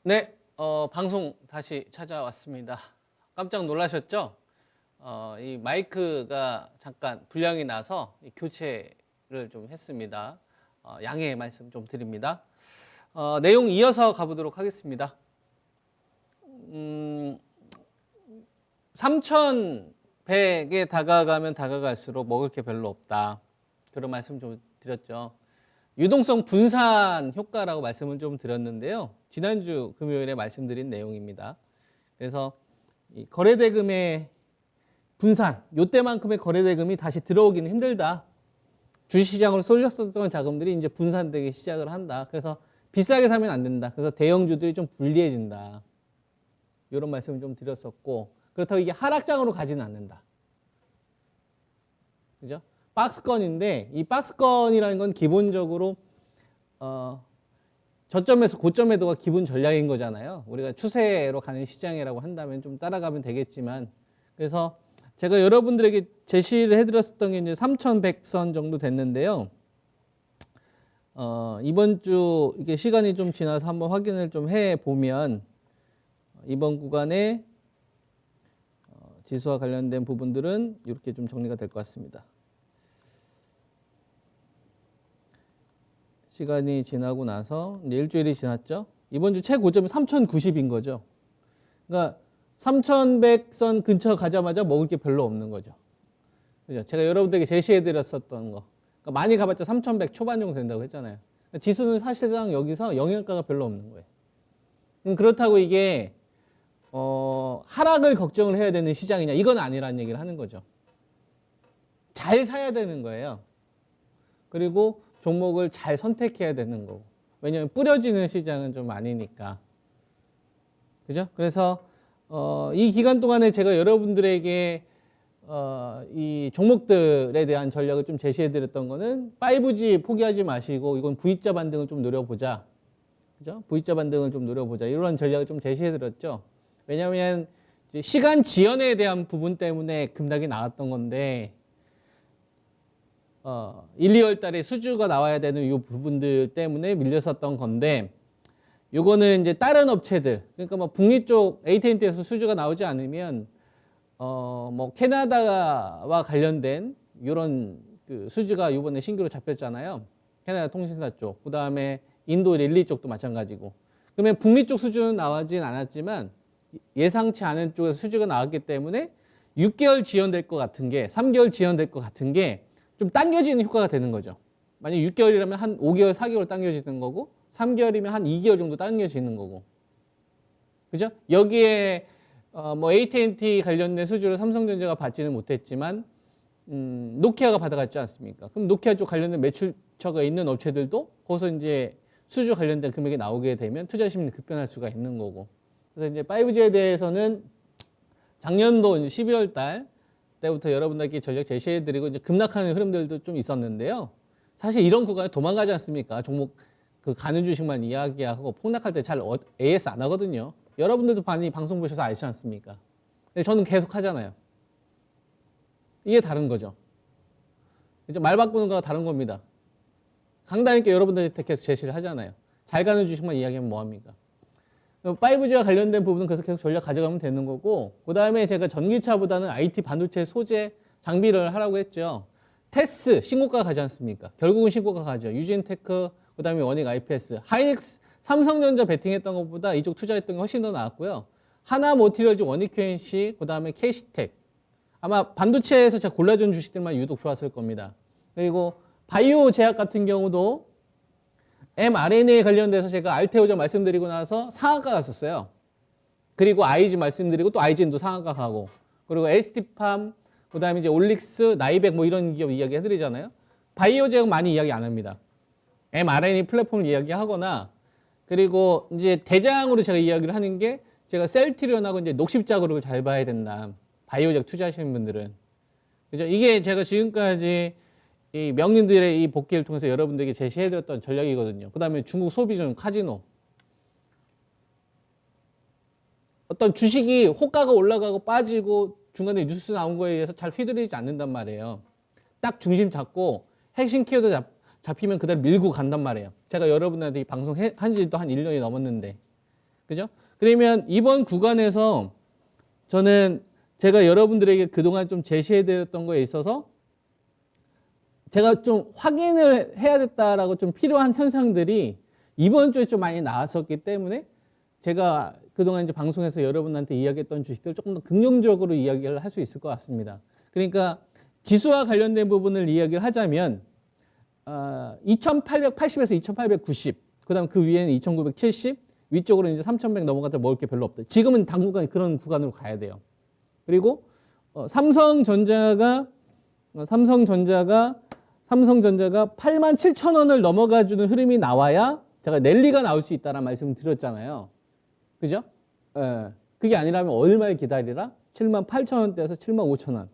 네, 방송 다시 찾아왔습니다. 깜짝 놀라셨죠? 이 마이크가 잠깐 불량이 나서 교체를 좀 했습니다. 양해 말씀 좀 드립니다. 내용 이어서 가보도록 하겠습니다. 3,100에 다가가면 다가갈수록 먹을 게 별로 없다. 그런 말씀 좀 드렸죠. 유동성 분산 효과라고 말씀을 좀 드렸는데요. 지난주 금요일에 말씀드린 내용입니다. 그래서 이 거래대금의 분산, 이때만큼의 거래대금이 다시 들어오기는 힘들다. 주식시장으로 쏠렸었던 자금들이 이제 분산되기 시작을 한다. 그래서 비싸게 사면 안 된다. 그래서 대형주들이 좀 불리해진다. 이런 말씀을 좀 드렸었고, 그렇다고 이게 하락장으로 가지는 않는다. 그죠? 박스권인데 이 박스권이라는 건 기본적으로 저점에서 고점 매도가 기본 전략인 거잖아요. 우리가 추세로 가는 시장이라고 한다면 좀 따라가면 되겠지만, 그래서 제가 여러분들에게 제시를 해드렸었던 게 이제 3,100선 정도 됐는데요. 이번 주 이게 시간이 좀 지나서 한번 확인을 좀 해 보면 이번 구간에 지수와 관련된 부분들은 이렇게 좀 정리가 될 것 같습니다. 시간이 지나고 나서 이제 일주일이 지났죠. 이번 주 최고점이 3,090인 거죠. 그러니까 3,100선 근처 가자마자 먹을 게 별로 없는 거죠. 그죠? 제가 여러분들에게 제시해 드렸었던 거. 그러니까 많이 가봤자 3,100 초반 정도 된다고 했잖아요. 그러니까 지수는 사실상 여기서 영향가가 별로 없는 거예요. 그렇다고 이게 하락을 걱정을 해야 되는 시장이냐? 이건 아니라는 얘기를 하는 거죠. 잘 사야 되는 거예요. 그리고 종목을 잘 선택해야 되는 거고. 왜냐하면 뿌려지는 시장은 좀 아니니까. 그죠? 그래서 이 기간 동안에 제가 여러분들에게 이 종목들에 대한 전략을 좀 제시해 드렸던 거는 5G 포기하지 마시고 이건 V자 반등을 좀 노려보자. 그죠? V자 반등을 좀 노려보자. 이런 전략을 좀 제시해 드렸죠. 왜냐하면 시간 지연에 대한 부분 때문에 급락이 나왔던 건데 1, 2월 달에 수주가 나와야 되는 이 부분들 때문에 밀렸었던 건데 요거는 이제 다른 업체들 그러니까 뭐 북미 쪽 AT&T에서 수주가 나오지 않으면 뭐 캐나다와 관련된 이런 그 수주가 이번에 신규로 잡혔잖아요. 캐나다 통신사 쪽, 그 다음에 인도 릴리 쪽도 마찬가지고. 그러면 북미 쪽 수주는 나오진 않았지만 예상치 않은 쪽에서 수주가 나왔기 때문에 6개월 지연될 것 같은 게 3개월 지연될 것 같은 게 좀 당겨지는 효과가 되는 거죠. 만약 6개월이라면 한 5개월, 4개월 당겨지는 거고 3개월이면 한 2개월 정도 당겨지는 거고. 그죠? 여기에 뭐 AT&T 관련된 수주를 삼성전자가 받지는 못했지만 노키아가 받아갔지 않습니까? 그럼 노키아 쪽 관련된 매출처가 있는 업체들도 거기서 이제 수주 관련된 금액이 나오게 되면 투자 심리 급변할 수가 있는 거고. 그래서 이제 5G에 대해서는 작년도 12월 달 때부터 여러분들께 전략 제시해드리고 이제 급락하는 흐름들도 좀 있었는데요. 사실 이런 구간에 도망가지 않습니까? 종목 그 가는 주식만 이야기하고 폭락할 때 잘 AS 안 하거든요. 여러분들도 많이 방송 보셔서 알지 않습니까? 근데 저는 계속 하잖아요. 이게 다른 거죠. 이제 말 바꾸는 거가 다른 겁니다. 강단있게 여러분들한테 계속 제시를 하잖아요. 잘 가는 주식만 이야기하면 뭐합니까? 5G와 관련된 부분은 그래서 계속 전략 가져가면 되는 거고, 그 다음에 제가 전기차보다는 IT 반도체 소재 장비를 하라고 했죠. 테스 신고가 가지 않습니까? 결국은 신고가 가죠. 유진테크, 그 다음에 원익 IPS, 하이닉스, 삼성전자 베팅했던 것보다 이쪽 투자했던 게 훨씬 더 나았고요. 하나모티리얼즈, 원익 QNC, 그 다음에 KC텍. 아마 반도체에서 제가 골라준 주식들만 유독 좋았을 겁니다. 그리고 바이오 제약 같은 경우도 mRNA에 관련돼서 제가 알테오전 말씀드리고 나서 상한가 갔었어요. 그리고 IG 말씀드리고 또 IGN도 상한가 가고, 그리고 ST팜, 그 다음에 이제 올릭스, 나이백 뭐 이런 기업 이야기 해드리잖아요. 바이오 제약 많이 이야기 안 합니다. mRNA 플랫폼을 이야기하거나, 그리고 이제 대장으로 제가 이야기를 하는 게 제가 셀트리온하고 이제 녹십자 그룹을 잘 봐야 된다. 바이오 제약 투자하시는 분들은. 그죠? 이게 제가 지금까지 이 명님들의 이 복귀를 통해서 여러분들에게 제시해드렸던 전략이거든요. 그 다음에 중국 소비전 카지노. 어떤 주식이 호가가 올라가고 빠지고 중간에 뉴스 나온 거에 의해서 잘 휘둘리지 않는단 말이에요. 딱 중심 잡고 핵심 키워드 잡히면 그대로 밀고 간단 말이에요. 제가 여러분한테 이 방송 한 지도 한 1년이 넘었는데. 그죠? 그러면 이번 구간에서 저는 제가 여러분들에게 그동안 좀 제시해드렸던 거에 있어서 제가 좀 확인을 해야 됐다라고 좀 필요한 현상들이 이번 주에 좀 많이 나왔었기 때문에 제가 그동안 이제 방송에서 여러분한테 이야기했던 주식들 조금 더 긍정적으로 이야기를 할 수 있을 것 같습니다. 그러니까 지수와 관련된 부분을 이야기를 하자면 2880에서 2890, 그다음 그 위에는 2970, 위쪽으로 이제 3100 넘어가다 먹을 게 별로 없다. 지금은 당분간 그런 구간으로 가야 돼요. 그리고 삼성전자가 87,000원을 넘어가주는 흐름이 나와야 제가 랠리가 나올 수 있다는 말씀을 드렸잖아요. 그죠? 예. 그게 아니라면 얼마를 기다리라? 78,000원대에서 75,000원.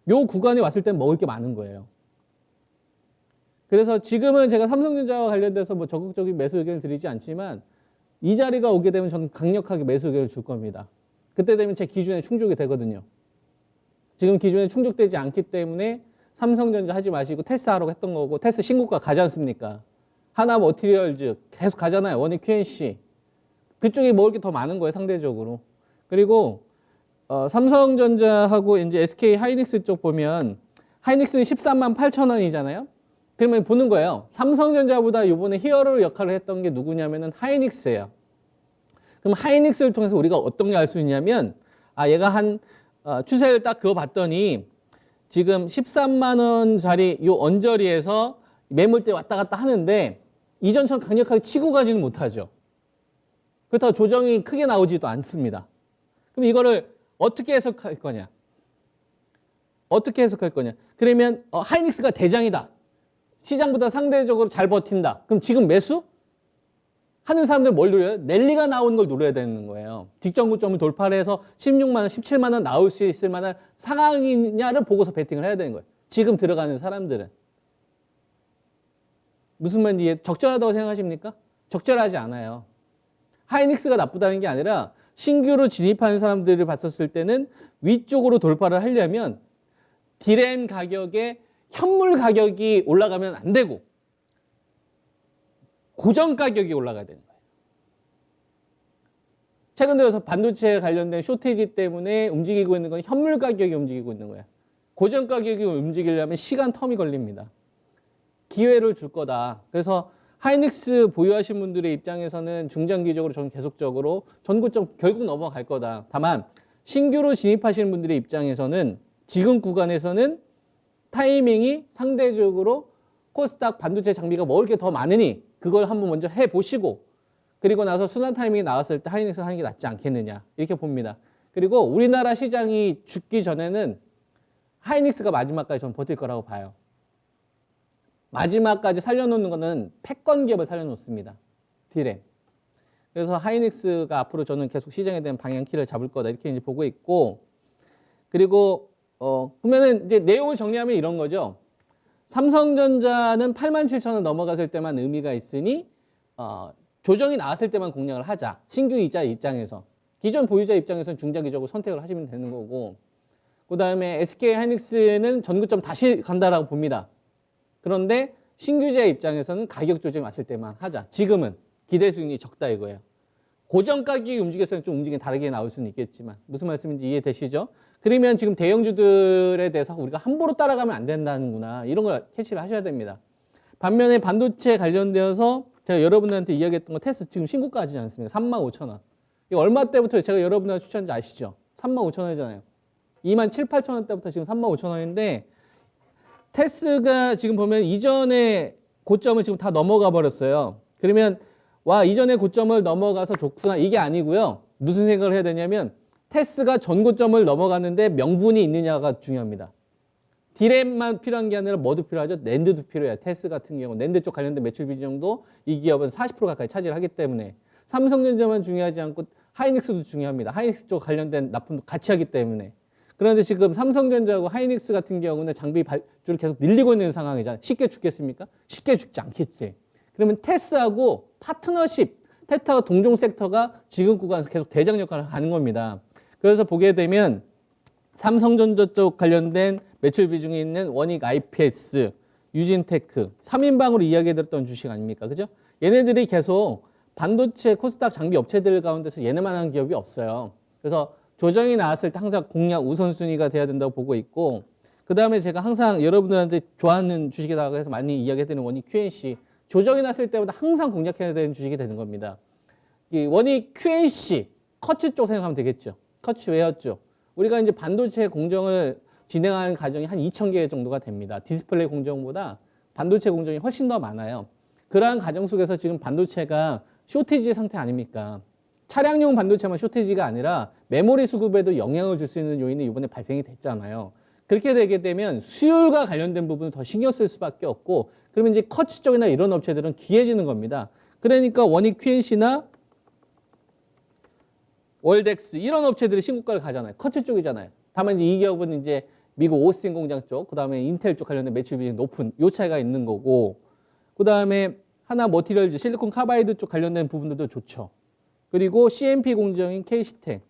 요 구간에 왔을 땐 먹을 게 많은 거예요. 그래서 지금은 제가 삼성전자와 관련돼서 뭐 적극적인 매수 의견을 드리지 않지만 이 자리가 오게 되면 저는 강력하게 매수 의견을 줄 겁니다. 그때 되면 제 기준에 충족이 되거든요. 지금 기준에 충족되지 않기 때문에 삼성전자 하지 마시고 테스 하라고 했던 거고, 테스 신고가 가지 않습니까? 하나 머티리얼즈 계속 가잖아요. 원익 QNC. 그쪽에 먹을 게 더 많은 거예요, 상대적으로. 그리고 삼성전자하고 이제 SK 하이닉스 쪽 보면 하이닉스는 138,000원이잖아요. 그러면 보는 거예요. 삼성전자보다 이번에 히어로 역할을 했던 게 누구냐면은 하이닉스예요. 그럼 하이닉스를 통해서 우리가 어떤 게 알 수 있냐면, 얘가 한 추세를 딱 그어봤더니 지금 13만 원짜리 요 언저리에서 매물대 왔다 갔다 하는데 이전처럼 강력하게 치고 가지는 못하죠. 그렇다고 조정이 크게 나오지도 않습니다. 그럼 이거를 어떻게 해석할 거냐? 어떻게 해석할 거냐? 그러면 하이닉스가 대장이다. 시장보다 상대적으로 잘 버틴다. 그럼 지금 매수? 하는 사람들 뭘 노려요? 랠리가 나오는 걸 노려야 되는 거예요. 직전 고점을 돌파를 해서 16만 원, 17만 원 나올 수 있을 만한 상황이냐를 보고서 베팅을 해야 되는 거예요. 지금 들어가는 사람들은. 무슨 말인지 적절하다고 생각하십니까? 적절하지 않아요. 하이닉스가 나쁘다는 게 아니라 신규로 진입하는 사람들을 봤었을 때는 위쪽으로 돌파를 하려면 디램 가격에 현물 가격이 올라가면 안 되고 고정 가격이 올라가야 되는 거예요. 최근 들어서 반도체에 관련된 쇼티지 때문에 움직이고 있는 건 현물 가격이 움직이고 있는 거예요. 고정 가격이 움직이려면 시간 텀이 걸립니다. 기회를 줄 거다. 그래서 하이닉스 보유하신 분들의 입장에서는 중장기적으로 저는 계속적으로 전고점 결국 넘어갈 거다. 다만 신규로 진입하시는 분들의 입장에서는 지금 구간에서는 타이밍이 상대적으로 코스닥 반도체 장비가 먹을 게 더 많으니 그걸 한번 먼저 해보시고 그리고 나서 순환 타이밍이 나왔을 때 하이닉스를 하는 게 낫지 않겠느냐 이렇게 봅니다. 그리고 우리나라 시장이 죽기 전에는 하이닉스가 마지막까지 저는 버틸 거라고 봐요. 마지막까지 살려놓는 거는 패권 기업을 살려놓습니다. 디램. 그래서 하이닉스가 앞으로 저는 계속 시장에 대한 방향키를 잡을 거다 이렇게 이제 보고 있고 그리고 보면은 이제 내용을 정리하면 이런 거죠. 삼성전자는 87,000원 넘어갔을 때만 의미가 있으니 조정이 나왔을 때만 공략을 하자. 신규 이자 입장에서. 기존 보유자 입장에서는 중장기적으로 선택을 하시면 되는 거고 그 다음에 SK 하이닉스는 전고점 다시 간다라고 봅니다. 그런데 신규자 입장에서는 가격 조정이 왔을 때만 하자. 지금은 기대 수익이 적다 이거예요. 고정 가격이 움직였으면 좀 움직임이 다르게 나올 수는 있겠지만 무슨 말씀인지 이해되시죠? 그러면 지금 대형주들에 대해서 우리가 함부로 따라가면 안 된다는구나. 이런 걸 캐치를 하셔야 됩니다. 반면에 반도체 관련되어서 제가 여러분들한테 이야기했던 거 테스트 지금 신고가지 않습니까? 35,000원. 이거 얼마 때부터 제가 여러분들한테 추천한지 아시죠? 35,000원이잖아요. 27,000~28,000원 때부터 지금 35,000원인데 테스가 지금 보면 이전에 고점을 지금 다 넘어가 버렸어요. 그러면 와 이전에 고점을 넘어가서 좋구나 이게 아니고요. 무슨 생각을 해야 되냐면 테스가 전고점을 넘어갔는데 명분이 있느냐가 중요합니다. 디램만 필요한 게 아니라 뭐도 필요하죠? 낸드도 필요해요. 테스 같은 경우 낸드 쪽 관련된 매출 비중도 이 기업은 40% 가까이 차지를 하기 때문에 삼성전자만 중요하지 않고 하이닉스도 중요합니다. 하이닉스 쪽 관련된 납품도 같이 하기 때문에 그런데 지금 삼성전자하고 하이닉스 같은 경우는 장비 발주를 계속 늘리고 있는 상황이잖아요. 쉽게 죽겠습니까? 쉽게 죽지 않겠지. 그러면 테스하고 파트너십, 테타와 동종 섹터가 지금 구간에서 계속 대장 역할을 하는 겁니다. 그래서 보게 되면 삼성전자 쪽 관련된 매출 비중이 있는 원익 IPS, 유진테크, 3인방으로 이야기해드렸던 주식 아닙니까? 그죠? 얘네들이 계속 반도체 코스닥 장비 업체들 가운데서 얘네만한 기업이 없어요. 그래서 조정이 나왔을 때 항상 공략 우선순위가 돼야 된다고 보고 있고, 그 다음에 제가 항상 여러분들한테 좋아하는 주식이라고 해서 많이 이야기해드리는 원익 QNC, 조정이 났을 때보다 항상 공략해야 되는 주식이 되는 겁니다. 이 원익 QNC, 커츠 쪽 생각하면 되겠죠. 커츠 웨어 쪽. 우리가 이제 반도체 공정을 진행하는 가정이 한 2,000개 정도가 됩니다. 디스플레이 공정보다 반도체 공정이 훨씬 더 많아요. 그러한 가정 속에서 지금 반도체가 쇼티지 상태 아닙니까? 차량용 반도체만 쇼티지가 아니라 메모리 수급에도 영향을 줄 수 있는 요인이 이번에 발생이 됐잖아요. 그렇게 되게 되면 수율과 관련된 부분을 더 신경 쓸 수밖에 없고, 그러면 이제 커츠 쪽이나 이런 업체들은 귀해지는 겁니다. 그러니까 원익 QNC나 월덱스 이런 업체들이 신고가를 가잖아요. 커츠 쪽이잖아요. 다만 이제 이 기업은 이제 미국 오스틴 공장 쪽, 그 다음에 인텔 쪽 관련된 매출 비중이 높은 요 차이가 있는 거고, 그 다음에 하나 머티리얼즈, 실리콘 카바이드 쪽 관련된 부분들도 좋죠. 그리고 CMP 공정인 KC텍,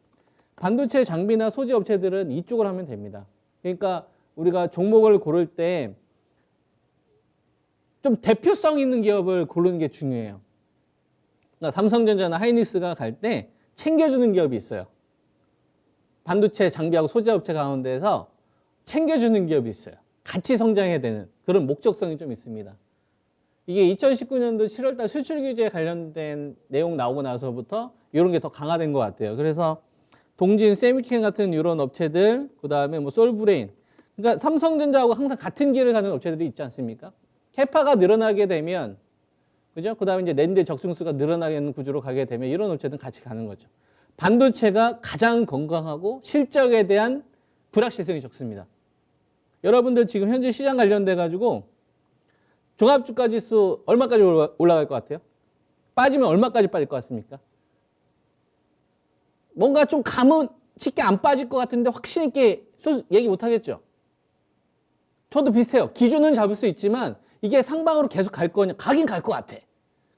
반도체 장비나 소재 업체들은 이쪽을 하면 됩니다. 그러니까 우리가 종목을 고를 때 좀 대표성 있는 기업을 고르는 게 중요해요. 그러니까 삼성전자나 하이닉스가 갈 때 챙겨주는 기업이 있어요. 반도체 장비하고 소재 업체 가운데서 챙겨주는 기업이 있어요. 같이 성장해야 되는 그런 목적성이 좀 있습니다. 이게 2019년도 7월달 수출 규제에 관련된 내용 나오고 나서부터 이런 게 더 강화된 것 같아요. 그래서 동진, 세미켄 같은 이런 업체들, 그 다음에 뭐 솔브레인, 그러니까 삼성전자하고 항상 같은 길을 가는 업체들이 있지 않습니까? 캐파가 늘어나게 되면, 그죠? 그 다음에 이제 낸드 적승수가 늘어나는 구조로 가게 되면 이런 업체들은 같이 가는 거죠. 반도체가 가장 건강하고 실적에 대한 불확실성이 적습니다. 여러분들 지금 현재 시장 관련돼 가지고 종합주가 지수 얼마까지 올라갈 것 같아요? 빠지면 얼마까지 빠질 것 같습니까? 뭔가 좀 감은 쉽게 안 빠질 것 같은데 확신 있게 얘기 못 하겠죠? 저도 비슷해요. 기준은 잡을 수 있지만 이게 상방으로 계속 갈 거냐? 가긴 갈 것 같아.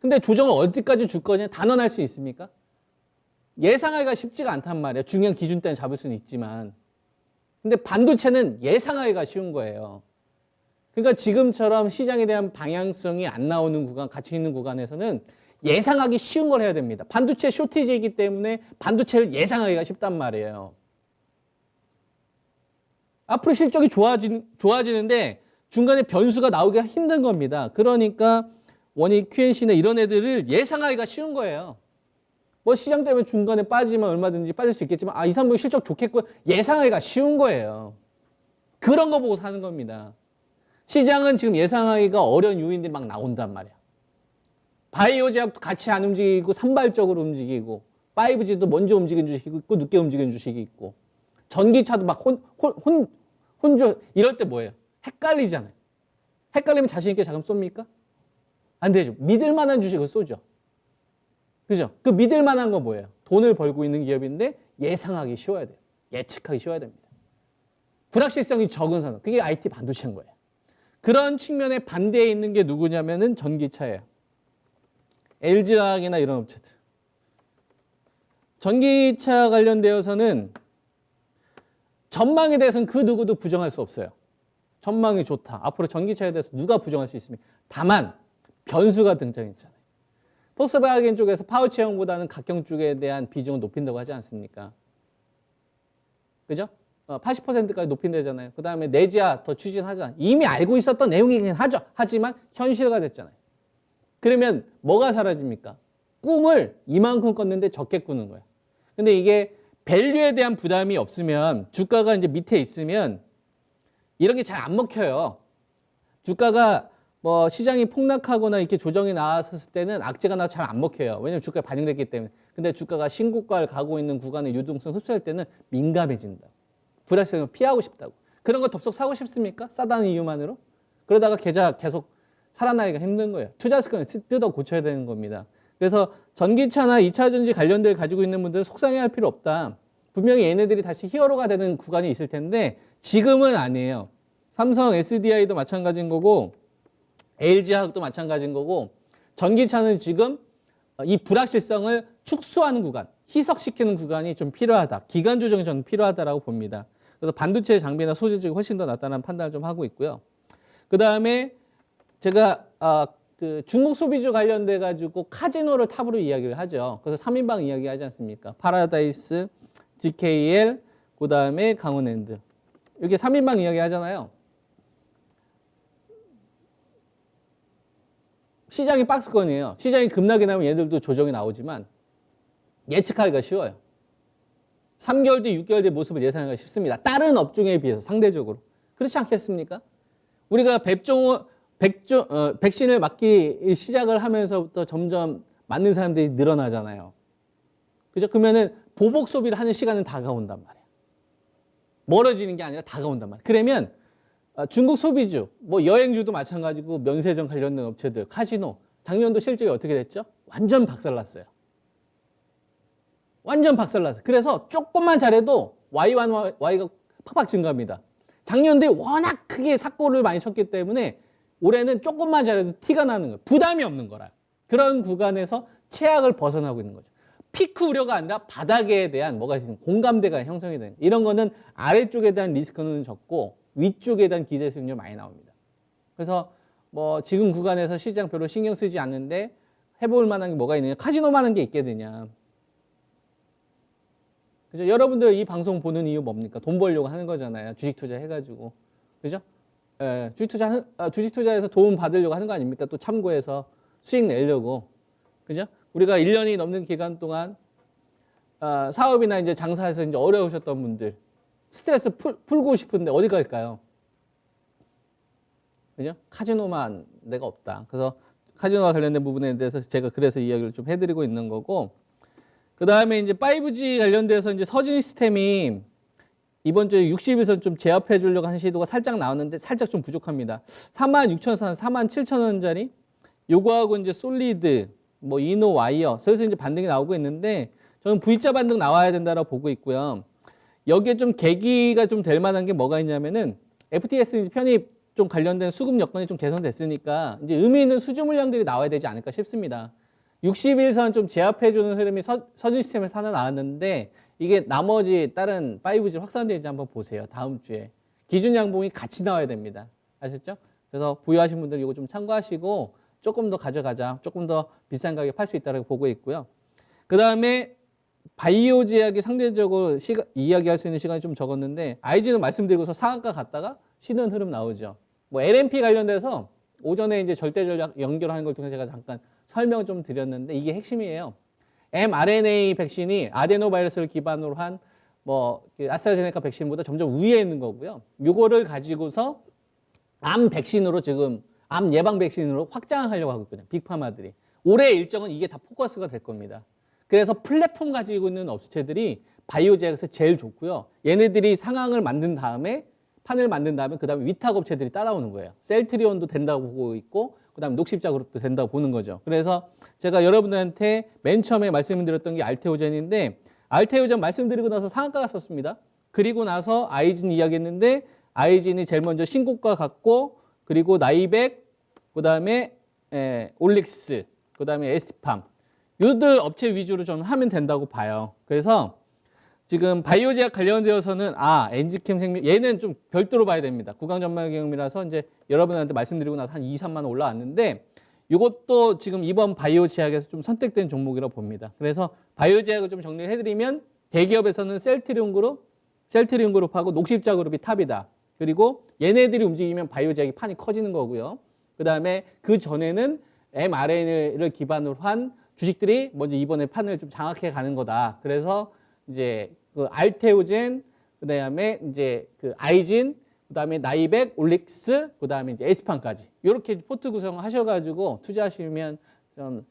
근데 조정을 어디까지 줄 거냐? 단언할 수 있습니까? 예상하기가 쉽지가 않단 말이에요. 중요한 기준대는 잡을 수는 있지만. 근데 반도체는 예상하기가 쉬운 거예요. 그러니까 지금처럼 시장에 대한 방향성이 안 나오는 구간, 가치 있는 구간에서는 예상하기 쉬운 걸 해야 됩니다. 반도체 쇼티지이기 때문에 반도체를 예상하기가 쉽단 말이에요. 앞으로 실적이 좋아지는데 중간에 변수가 나오기가 힘든 겁니다. 그러니까 원익 QNC나 이런 애들을 예상하기가 쉬운 거예요. 뭐 시장 때문에 중간에 빠지면 얼마든지 빠질 수 있겠지만 이 3분기 실적 좋겠고 예상하기가 쉬운 거예요. 그런 거 보고 사는 겁니다. 시장은 지금 예상하기가 어려운 요인들이 막 나온단 말이야. 바이오 제약도 같이 안 움직이고 산발적으로 움직이고 5G도 먼저 움직이는 주식이 있고 늦게 움직이는 주식이 있고 전기차도 막 혼조 이럴 때 뭐예요? 헷갈리잖아요. 헷갈리면 자신 있게 자금 쏩니까? 안 되죠. 믿을 만한 주식을 쏘죠. 그죠? 그 믿을 만한 건 뭐예요? 돈을 벌고 있는 기업인데 예상하기 쉬워야 돼요. 예측하기 쉬워야 됩니다. 불확실성이 적은 산업. 그게 IT 반도체인 거예요. 그런 측면에 반대에 있는 게 누구냐면은 전기차예요. LG화학이나 이런 업체들. 전기차 관련되어서는 전망에 대해서는 그 누구도 부정할 수 없어요. 전망이 좋다. 앞으로 전기차에 대해서 누가 부정할 수 있습니까? 다만 변수가 등장했잖아요. 폭스바겐 쪽에서 파워체형보다는 각경 쪽에 대한 비중을 높인다고 하지 않습니까? 그죠? 80%까지 높인다잖아요. 그 다음에 내지하 더 추진하잖아요. 이미 알고 있었던 내용이긴 하죠. 하지만 현실화 됐잖아요. 그러면 뭐가 사라집니까? 꿈을 이만큼 꿨는데 적게 꾸는 거예요. 근데 이게 밸류에 대한 부담이 없으면 주가가 이제 밑에 있으면 이런 게 잘 안 먹혀요. 주가가 뭐 시장이 폭락하거나 이렇게 조정이 나왔을 때는 악재가 나서 잘 안 먹혀요. 왜냐하면 주가에 반영됐기 때문에. 근데 주가가 신고가를 가고 있는 구간의 유동성 흡수할 때는 민감해진다. 불확실성을 피하고 싶다고. 그런 거 덥석 사고 싶습니까? 싸다는 이유만으로? 그러다가 계좌 계속 살아나기가 힘든 거예요. 투자 습관을 뜯어 고쳐야 되는 겁니다. 그래서 전기차나 2차전지 관련돼 가지고 있는 분들은 속상해할 필요 없다. 분명히 얘네들이 다시 히어로가 되는 구간이 있을 텐데 지금은 아니에요. 삼성 SDI도 마찬가지인 거고 LG화학도 마찬가지인 거고 전기차는 지금 이 불확실성을 축소하는 구간, 희석시키는 구간이 좀 필요하다. 기간 조정이 저는 필요하다라고 봅니다. 그래서 반도체 장비나 소재 쪽이 훨씬 더 낫다는 판단을 좀 하고 있고요. 그 다음에 제가 그 중국 소비주 관련돼 가지고 카지노를 탑으로 이야기를 하죠. 그래서 3인방 이야기 하지 않습니까? 파라다이스, GKL, 그다음에 강원랜드. 이렇게 3인방 이야기 하잖아요. 시장이 박스권이에요. 시장이 급락이 나면 얘들도 조정이 나오지만 예측하기가 쉬워요. 3개월 뒤, 6개월 뒤 모습을 예상하기가 쉽습니다. 다른 업종에 비해서 상대적으로. 그렇지 않겠습니까? 우리가 백신을 맞기 시작을 하면서부터 점점 맞는 사람들이 늘어나잖아요. 그죠? 그러면은 보복 소비를 하는 시간은 다가온단 말이에요. 멀어지는 게 아니라 다가온단 말이에요. 그러면 중국 소비주, 뭐 여행주도 마찬가지고 면세점 관련된 업체들, 카지노, 작년도 실적이 어떻게 됐죠? 완전 박살났어요. 완전 박살났어요. 그래서 조금만 잘해도 Y1, Y가 팍팍 증가합니다. 작년도에 워낙 크게 삭고를 많이 쳤기 때문에 올해는 조금만 잘해도 티가 나는 거예요. 부담이 없는 거라. 그런 구간에서 최악을 벗어나고 있는 거죠. 피크 우려가 아니라 바닥에 대한 뭐가 있는 공감대가 형성이 되는 이런 거는 아래쪽에 대한 리스크는 적고 위쪽에 대한 기대 수익률이 많이 나옵니다. 그래서 뭐 지금 구간에서 시장 별로 신경 쓰지 않는데 해볼 만한 게 뭐가 있느냐. 카지노만 한 게 있겠느냐. 그죠? 여러분들 이 방송 보는 이유 뭡니까? 돈 벌려고 하는 거잖아요. 주식 투자 해가지고. 그죠? 예, 주식 투자해서 도움 받으려고 하는 거 아닙니까? 또 참고해서 수익 내려고. 그죠? 우리가 1년이 넘는 기간 동안 사업이나 이제 장사해서 이제 어려우셨던 분들 스트레스 풀고 싶은데 어디 갈까요? 그죠? 카지노만 내가 없다. 그래서 카지노와 관련된 부분에 대해서 제가 그래서 이야기를 좀 해드리고 있는 거고, 그 다음에 이제 5G 관련돼서 이제 서진 시스템이 이번 주에 60일선 좀 제압해 주려고 하는 시도가 살짝 나왔는데 살짝 좀 부족합니다. 46,000원, 47,000원짜리 요거하고 이제 솔리드, 뭐 이노 와이어, 그래서 이제 반등이 나오고 있는데 저는 V자 반등 나와야 된다라고 보고 있고요. 여기에 좀 계기가 좀 될 만한 게 뭐가 있냐면은 FTS 편입 좀 관련된 수급 여건이 좀 개선됐으니까 이제 의미 있는 수주 물량들이 나와야 되지 않을까 싶습니다. 60일선 좀 제압해주는 흐름이 서진 시스템에서 하나 나왔는데 이게 나머지 다른 5G 확산되는지 한번 보세요. 다음 주에. 기준 양봉이 같이 나와야 됩니다. 아셨죠? 그래서 보유하신 분들 이거 좀 참고하시고 조금 더 가져가자. 조금 더 비싼 가격에 팔 수 있다고 보고 있고요. 그 다음에 바이오 제약이 상대적으로 이야기할 수 있는 시간이 좀 적었는데 IG는 말씀드리고서 상한가 갔다가 쉬는 흐름 나오죠. 뭐 LNP 관련돼서 오전에 이제 절대 전략 연결하는 걸 통해서 제가 잠깐 설명을 좀 드렸는데 이게 핵심이에요. mRNA 백신이 아데노바이러스를 기반으로 한 뭐 아스트라제네카 백신보다 점점 위에 있는 거고요. 요거를 가지고서 암 백신으로 지금 암 예방 백신으로 확장하려고 하고 있거든요. 빅파마들이. 올해 일정은 이게 다 포커스가 될 겁니다. 그래서 플랫폼 가지고 있는 업체들이 바이오 제약에서 제일 좋고요. 얘네들이 상황을 만든 다음에 판을 만든 다음에 그 다음에 위탁 업체들이 따라오는 거예요. 셀트리온도 된다고 보고 있고 그 다음에 녹십자 그룹도 된다고 보는 거죠. 그래서 제가 여러분들한테 맨 처음에 말씀드렸던 게 알테오젠인데 알테오젠 말씀드리고 나서 상한가 갔었습니다. 그리고 나서 아이진 이야기했는데 아이진이 제일 먼저 신고가 갔고 그리고 나이백 그 다음에 올릭스 그 다음에 에스팜 요들 업체 위주로 저는 하면 된다고 봐요. 그래서 지금 바이오 제약 관련되어서는 엔지캠 생명 얘는 좀 별도로 봐야 됩니다. 구강 전망 경험이라서 이제 여러분한테 말씀드리고 나서 한 2, 3만 원 올라왔는데 이것도 지금 이번 바이오 제약에서 좀 선택된 종목이라고 봅니다. 그래서 바이오 제약을 좀 정리를 해드리면 대기업에서는 셀트리온 그룹하고 녹십자 그룹이 탑이다. 그리고 얘네들이 움직이면 바이오 제약이 판이 커지는 거고요. 그 다음에 그 전에는 mRNA를 기반으로 한 주식들이 먼저 이번에 판을 좀 장악해 가는 거다. 그래서 이제 그 알테오젠, 그 다음에 이제 그 아이진, 그 다음에 나이백, 올릭스, 그 다음에 이제 에스판까지 이렇게 포트 구성하셔가지고 투자하시면 좀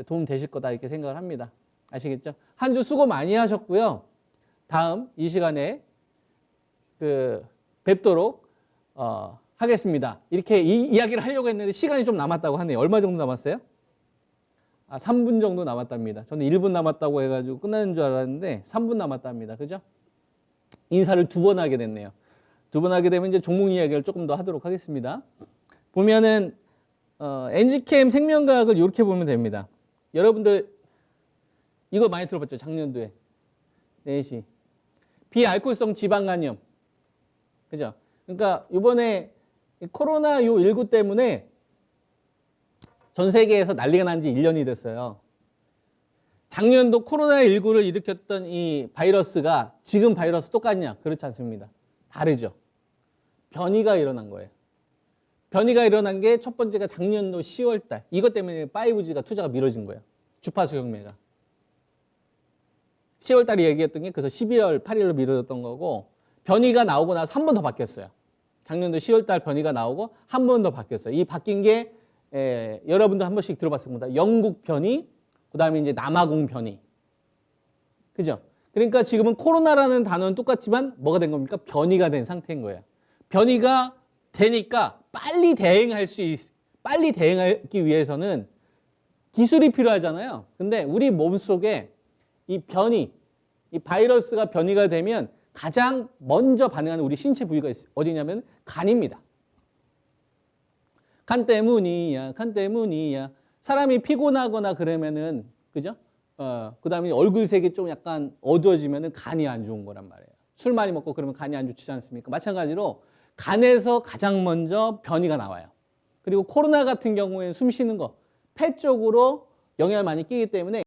도움 되실 거다 이렇게 생각을 합니다. 아시겠죠? 한 주 수고 많이 하셨고요. 다음 이 시간에 뵙도록 하겠습니다. 이렇게 이야기를 하려고 했는데 시간이 좀 남았다고 하네요. 얼마 정도 남았어요? 3분 정도 남았답니다. 저는 1분 남았다고 해가지고 끝나는 줄 알았는데 3분 남았답니다. 그죠? 인사를 2번 하게 됐네요. 2번 하게 되면 이제 종목 이야기를 조금 더 하도록 하겠습니다. 보면은 엔지캠 생명과학을 이렇게 보면 됩니다. 여러분들 이거 많이 들어봤죠? 작년도에 4시 비알코올성 지방간염, 그죠? 그러니까 이번에 코로나 19 때문에 전 세계에서 난리가 난 지 1년이 됐어요. 작년도 코로나19를 일으켰던 이 바이러스가 지금 바이러스 똑같냐? 그렇지 않습니다. 다르죠. 변이가 일어난 거예요. 변이가 일어난 게 첫 번째가 작년도 10월 달. 이것 때문에 5G가 투자가 미뤄진 거예요. 주파수 경매가. 10월 달에 얘기했던 게 그래서 12월 8일로 미뤄졌던 거고, 변이가 나오고 나서 한 번 더 바뀌었어요. 작년도 10월 달 변이가 나오고 한 번 더 바뀌었어요. 이 바뀐 게 여러분도 한 번씩 들어봤을 겁니다. 영국 변이, 그다음에 이제 남아공 변이. 그죠? 그러니까 지금은 코로나라는 단어는 똑같지만 뭐가 된 겁니까? 변이가 된 상태인 거예요. 변이가 되니까 빨리 대응하기 위해서는 기술이 필요하잖아요. 근데 우리 몸속에 이 변이, 이 바이러스가 변이가 되면 가장 먼저 반응하는 우리 신체 부위가 어디냐면 간입니다. 간 때문이야. 사람이 피곤하거나 그러면은, 그죠? 그 다음에 얼굴색이 좀 약간 어두워지면은 간이 안 좋은 거란 말이에요. 술 많이 먹고 그러면 간이 안 좋지 않습니까? 마찬가지로 간에서 가장 먼저 변이가 나와요. 그리고 코로나 같은 경우에는 숨 쉬는 거, 폐 쪽으로 영향을 많이 끼기 때문에